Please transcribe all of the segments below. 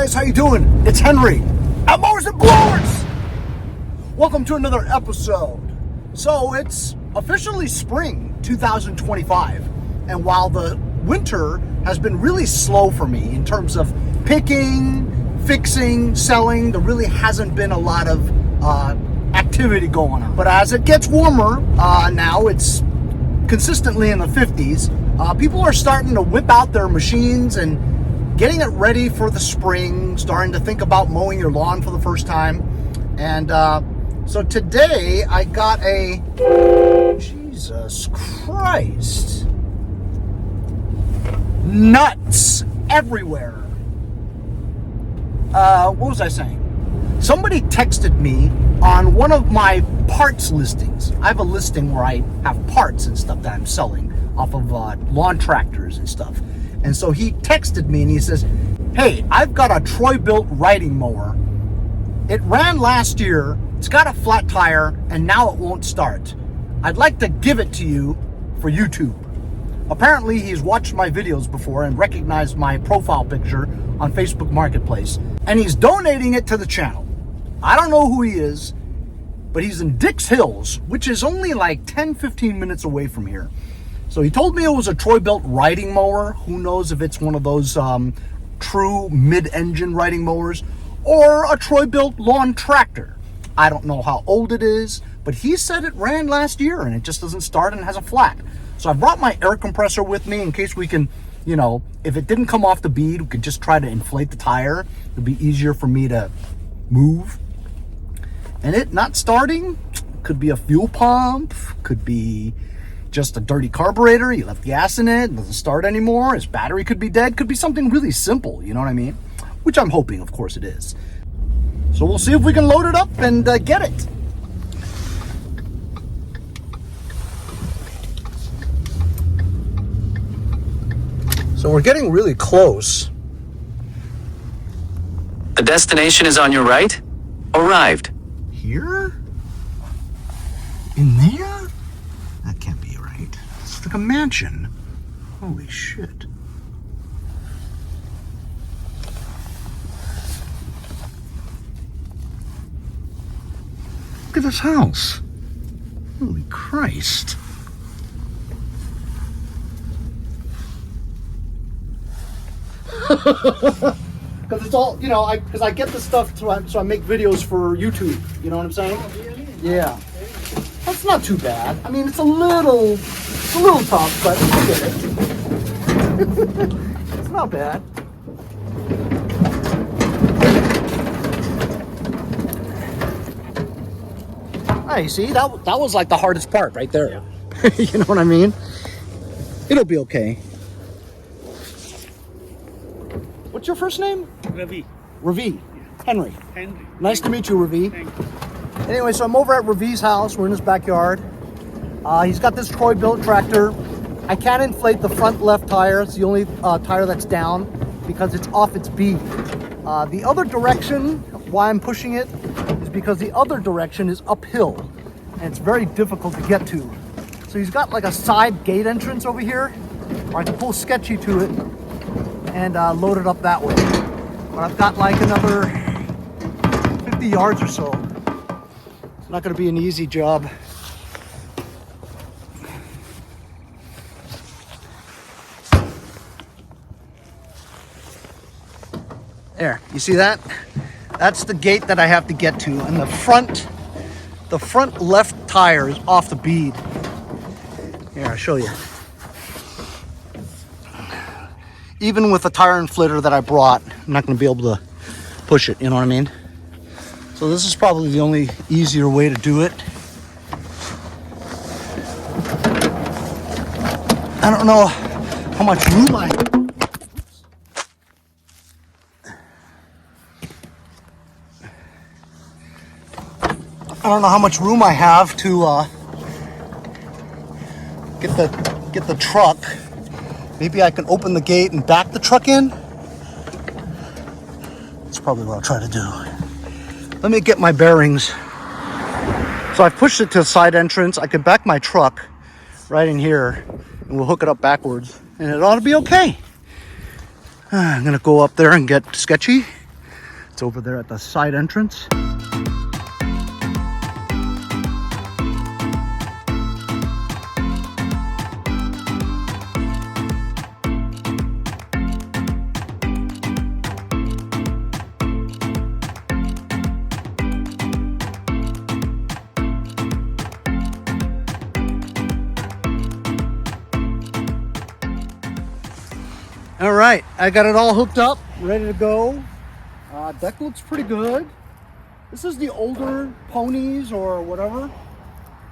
guys, how you doing? It's Henry at Mowers and Blowers. Welcome to another episode. So it's officially spring 2025, and while the winter has been really slow for me in terms of picking, fixing, selling, there really hasn't been a lot of activity going on. But as it gets warmer, now it's consistently in the 50s, people are starting to whip out their machines and getting it ready for the spring, starting to think about mowing your lawn for the first time. And so today I got a, Jesus Christ, nuts everywhere. What was I saying? Somebody texted me on one of my parts listings. I have a listing where I have parts and stuff that I'm selling off of lawn tractors and stuff. And so he texted me and he says, hey, I've got a Bilt riding mower. It ran last year, it's got a flat tire, and now it won't start. I'd like to give it to you for YouTube. Apparently he's watched my videos before and recognized my profile picture on Facebook Marketplace, and he's donating it to the channel. I don't know who he is, but he's in Dix Hills, which is only like 10-15 minutes away from here. So he told me it was a Bilt riding mower. Who knows if it's one of those true mid-engine riding mowers or a Bilt lawn tractor. I don't know how old it is, but he said it ran last year and it just doesn't start and has a flat. So I brought my air compressor with me in case we can, you know, if it didn't come off the bead, we could just try to inflate the tire. It'd be easier for me to move. And it not starting could be a fuel pump, could be just a dirty carburetor. You left gas in it, doesn't start anymore. His battery could be dead. Could be something really simple, you know what I mean? Which I'm hoping, of course, it is. So we'll see if we can load it up and get it. So we're getting really close. The destination is on your right. Arrived. Here? In there? That can't be right. It's like a mansion. Holy shit. Look at this house. Holy Christ. Because it's all, you know, because I get the stuff so I make videos for YouTube. You know what I'm saying? Oh, really? Yeah. That's not too bad. I mean, it's a little tough, but I get it. It's not bad. Hey, see, that was like the hardest part right there. Yeah. You know what I mean? It'll be okay. What's your first name? Ravi. Ravi. Henry. Henry. Nice to meet you, Ravi. Thank you. Anyway, so I'm over at Ravi's house. We're in his backyard. He's got this Bilt tractor. I can't inflate the front left tire. It's the only tire that's down because it's off its bead. The other direction, why I'm pushing it, is because the other direction is uphill and it's very difficult to get to. So he's got like a side gate entrance over here, or I can pull Sketchy to it and load it up that way. But I've got like another 50 yards or so. It's not going to be an easy job. There, you see that? That's the gate that I have to get to, and the front left tire is off the bead. Here, I'll show you. Even with the tire inflator that I brought, I'm not going to be able to push it, you know what I mean? So this is probably the only easier way to do it. I don't know how much room I don't know how much room I have to get the truck. Maybe I can open the gate and back the truck in. That's probably what I'll try to do. Let me get my bearings. So I've pushed it to the side entrance. I could back my truck right in here and we'll hook it up backwards and it ought to be okay. I'm gonna go up there and get Sketchy It's over there at the side entrance. All right, I got it all hooked up, ready to go. Deck looks pretty good. This is the older ponies or whatever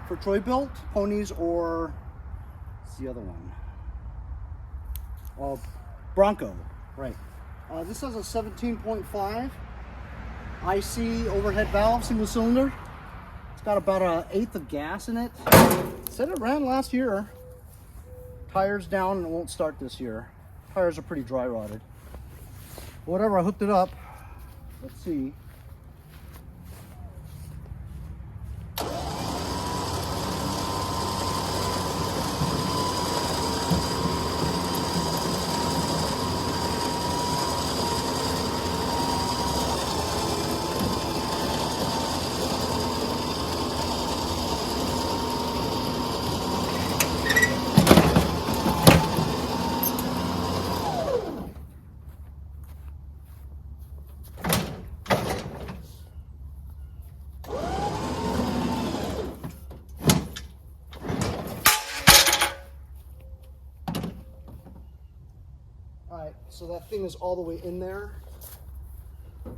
for Troy Bilt. Ponies or, what's the other one? Bronco, right. This has a 17.5 IC overhead valve, single cylinder. It's got about 1/8 of gas in it. Said it ran last year. Tires down and it won't start this year. Tires are pretty dry rotted. Whatever, I hooked it up. Let's see. All right, so that thing is all the way in there. That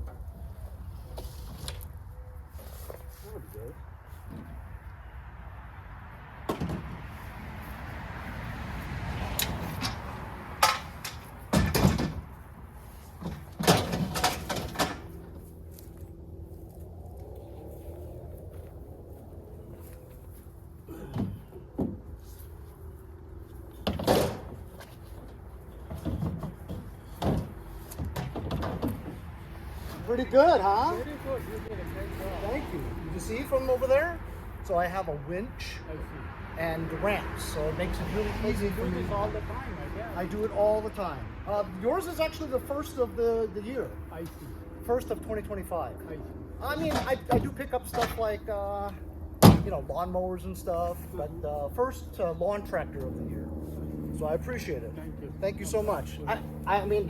would be good. Pretty good, huh? Very good. You did a great job. Thank you. You see from over there? So I have a winch I see. and ramps, so it makes it really easy for You do me. this all the time, I guess. I do it all the time. Yours is actually the first of the year, I see. first of 2025. I see. I mean, I do pick up stuff like, you know, lawnmowers and stuff, but first lawn tractor of the year. So I appreciate it. Thank you. Thank you so much. I mean,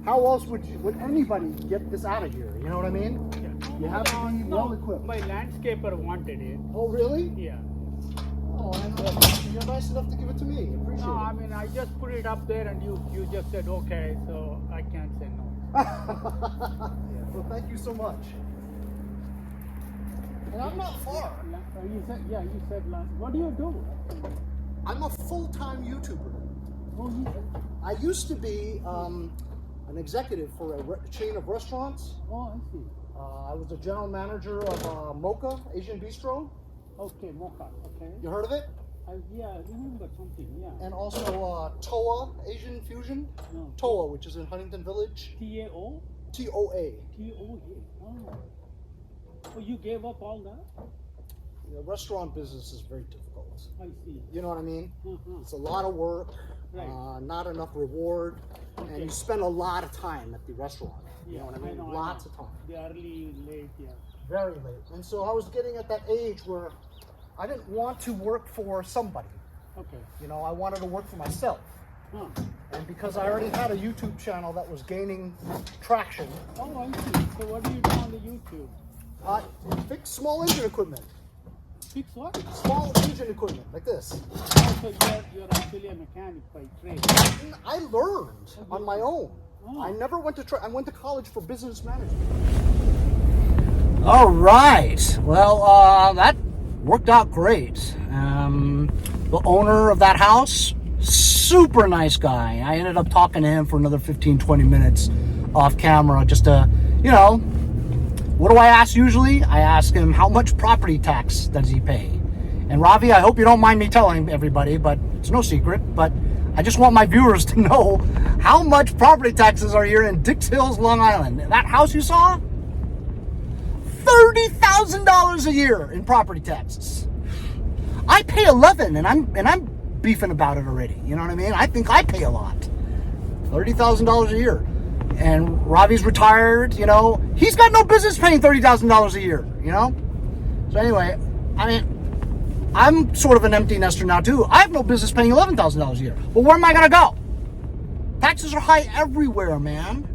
how else would anybody get this out of here? You know what I mean? Yeah. You have to be well equipped. My landscaper wanted it. Oh, really? Yeah. Oh, you're nice enough to give it to me. Appreciate No, I it. mean, I just put it up there and you just said okay, so I can't say no. Well, thank you so much. And I'm not far. You said last. What do you do? I'm a full-time YouTuber. Oh, you said. I used to be an executive for a chain of restaurants. Oh, I see. I was the general manager of Mocha Asian Bistro. Okay, Mocha. Okay. You heard of it? Yeah, I remember something. Yeah. And also Toa Asian Fusion. No. Toa, which is in Huntington Village. TAO. TOA. TOA. Oh. Oh, you gave up all that? The restaurant business is very difficult. I see. You know what I mean? Uh-huh. It's a lot of work, Right. not enough reward, Okay. and you spend a lot of time at the restaurant. You know what I mean? know, Lots know. of time. The early, late, yeah. Very late. And so I was getting at that age where I didn't want to work for somebody. Okay. You know, I wanted to work for myself. Huh. And because I already had a YouTube channel that was gaining traction, Oh, I see. So what do you do on the YouTube? I fixed small engine equipment. Fix what? Small engine equipment, like this. Oh, so you're actually a mechanic by trade. And I learned on my own. Oh. I never went to I went to college for business management. All right. Well, that worked out great. The owner of that house, super nice guy. I ended up talking to him for another 15, 20 minutes off camera just to, you know, what do I ask usually? I ask him, how much property tax does he pay? And Ravi, I hope you don't mind me telling everybody, but it's no secret, but I just want my viewers to know how much property taxes are here in Dix Hills, Long Island. That house you saw? $30,000 a year in property taxes. I pay 11 and I'm beefing about it already. You know what I mean? I think I pay a lot. $30,000 a year. and Ravi's retired, you know, he's got no business paying $30,000 a year, you know? So anyway, I mean, I'm sort of an empty nester now too. I have no business paying $11,000 a year. But where am I gonna go? Taxes are high everywhere, man.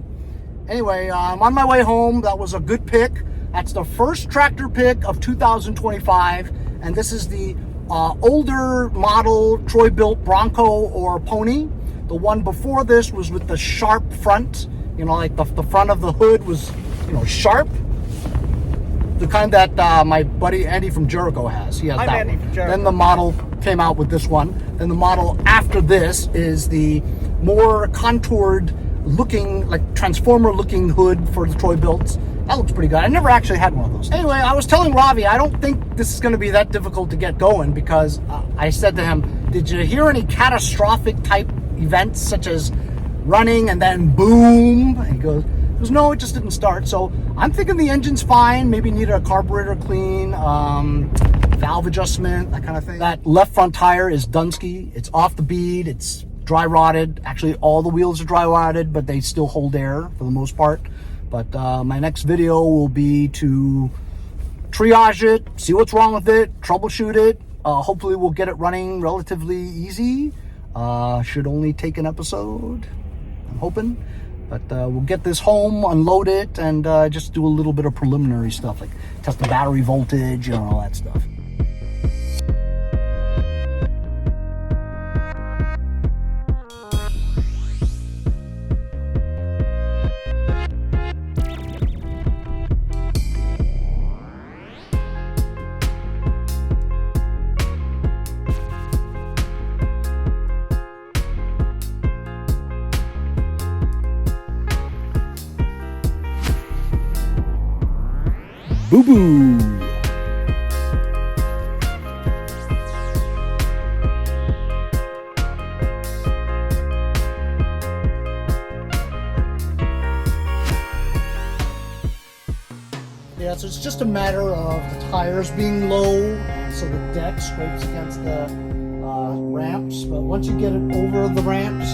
Anyway, I'm on my way home. That was a good pick. That's the first tractor pick of 2025. And this is the older model Troy-Bilt Bronco or Pony. The one before this was with the sharp front. You know, like the front of the hood was, you know, sharp. The kind that my buddy Andy from Jericho has. He has I'm that Andy one. from Jericho. Then the model came out with this one. Then the model after this is the more contoured looking, like transformer looking hood for the Troy-Bilts. That looks pretty good. I never actually had one of those. Anyway, I was telling Ravi, I don't think this is going to be that difficult to get going because I said to him, did you hear any catastrophic type events such as running and then boom? And he goes, no, it just didn't start. So I'm thinking the engine's fine. Maybe needed a carburetor clean, valve adjustment, that kind of thing. That left front tire is Dunsky. It's off the bead. It's dry rotted. Actually, all the wheels are dry rotted, but they still hold air for the most part. But my next video will be to triage it, see what's wrong with it, troubleshoot it. Hopefully we'll get it running relatively easy. Should only take an episode, I'm hoping. But we'll get this home, unload it, and just do a little bit of preliminary stuff, like test the battery voltage, you know, all that stuff. Boo-boo! Yeah, so it's just a matter of the tires being low, so the deck scrapes against the ramps, but once you get it over the ramps,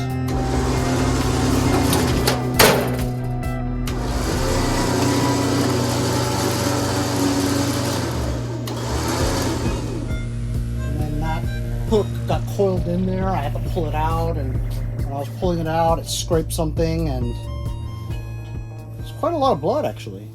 hook got coiled in there. I had to pull it out, and when I was pulling it out, it scraped something, and it's quite a lot of blood, actually.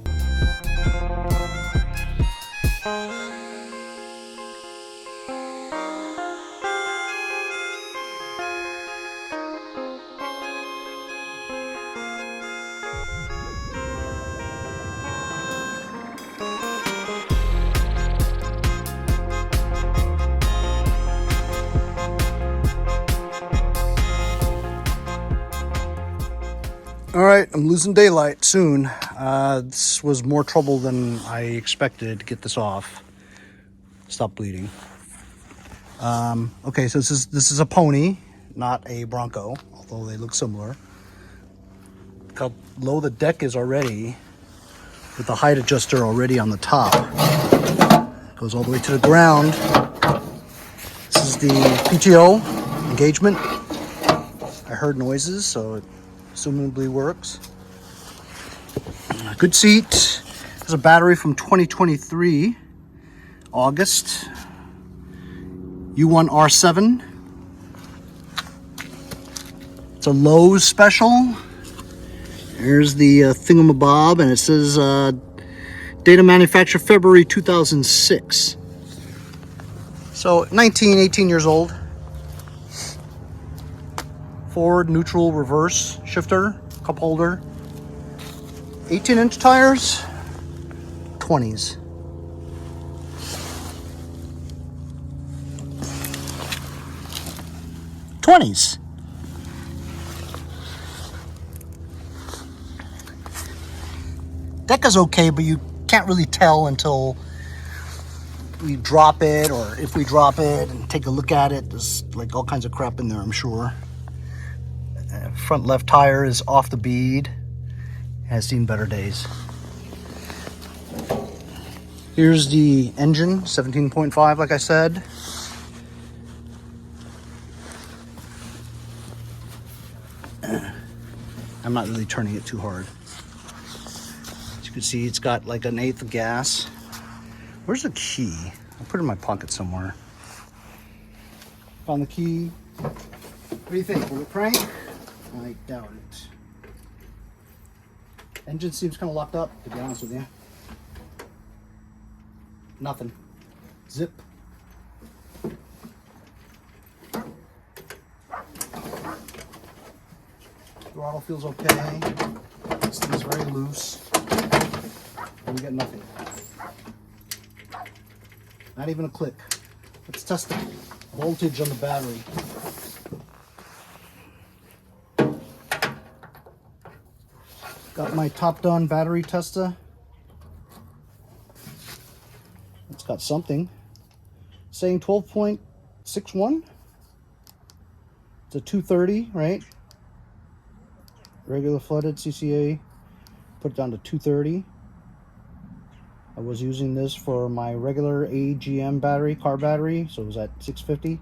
All right, I'm losing daylight soon. This was more trouble than I expected to get this off. Stop bleeding. Okay, so this is a Pony, not a Bronco, although they look similar. Look how low the deck is already, with the height adjuster already on the top. Goes all the way to the ground. This is the PTO engagement. I heard noises, so it assumably works. Good seat. There's a battery from 2023, August. U1R7. It's a Lowe's special. Here's the thingamabob, and it says data manufacture February 2006. So 18 years old. Forward, neutral, reverse shifter, cup holder. 18-inch tires, 20s. Deck is okay, but you can't really tell until we drop it, or if we drop it and take a look at it. There's like all kinds of crap in there, I'm sure. Front left tire is off the bead. Has seen better days. Here's the engine, 17.5, like I said. I'm not really turning it too hard. As you can see, it's got like an 1/8 of gas. Where's the key? I'll put it in my pocket somewhere. Found the key. What do you think? Will it crank? I doubt it. Engine seems kind of locked up, to be honest with you. Nothing. Zip. Throttle feels okay. This thing's very loose. And we get nothing. Not even a click. Let's test the voltage on the battery. Got my top-down battery tester. It's got something. Saying 12.61. It's a 230, right? Regular flooded CCA. Put it down to 230. I was using this for my regular AGM battery, car battery, so it was at 650.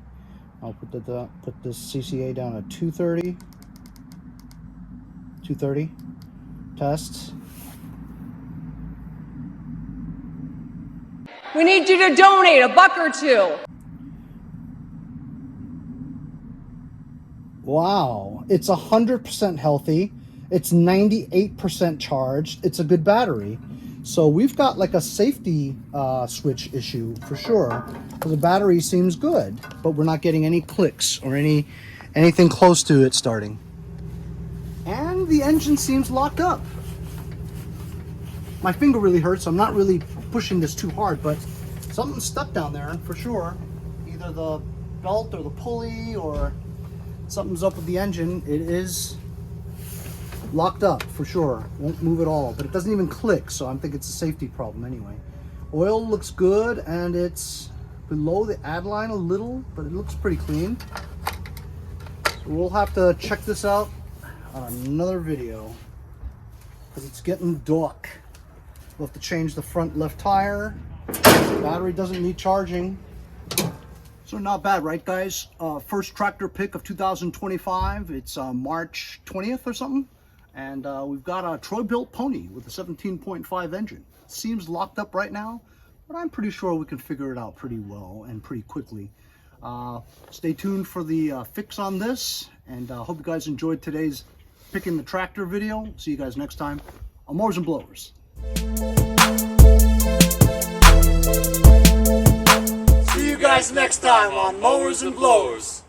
I'll put this CCA down at 230. 230. Tests. We need you to donate $1 or $2. Wow, it's 100% healthy. It's 98% charged. It's a good battery. So we've got like a safety switch issue for sure. Because the battery seems good, but we're not getting any clicks or anything close to it starting. And the engine seems locked up. My finger really hurts. I'm not really pushing this too hard, but something's stuck down there for sure. Either the belt or the pulley or something's up with the engine. It is locked up for sure. Won't move at all, but it doesn't even click, so I think it's a safety problem anyway. Oil looks good, and it's below the add line a little, but it looks pretty clean. So we'll have to check this out on another video because it's getting dark. We'll have to change the front left tire. The battery doesn't need charging. So not bad, right guys? First tractor pick of 2025. It's March 20th or something. And we've got a Troy-Bilt pony with a 17.5 engine. Seems locked up right now, but I'm pretty sure we can figure it out pretty well and pretty quickly. Stay tuned for the fix on this, and hope you guys enjoyed today's picking the tractor video. See you guys next time on Mowers and Blowers. See you guys next time on Mowers and Blowers.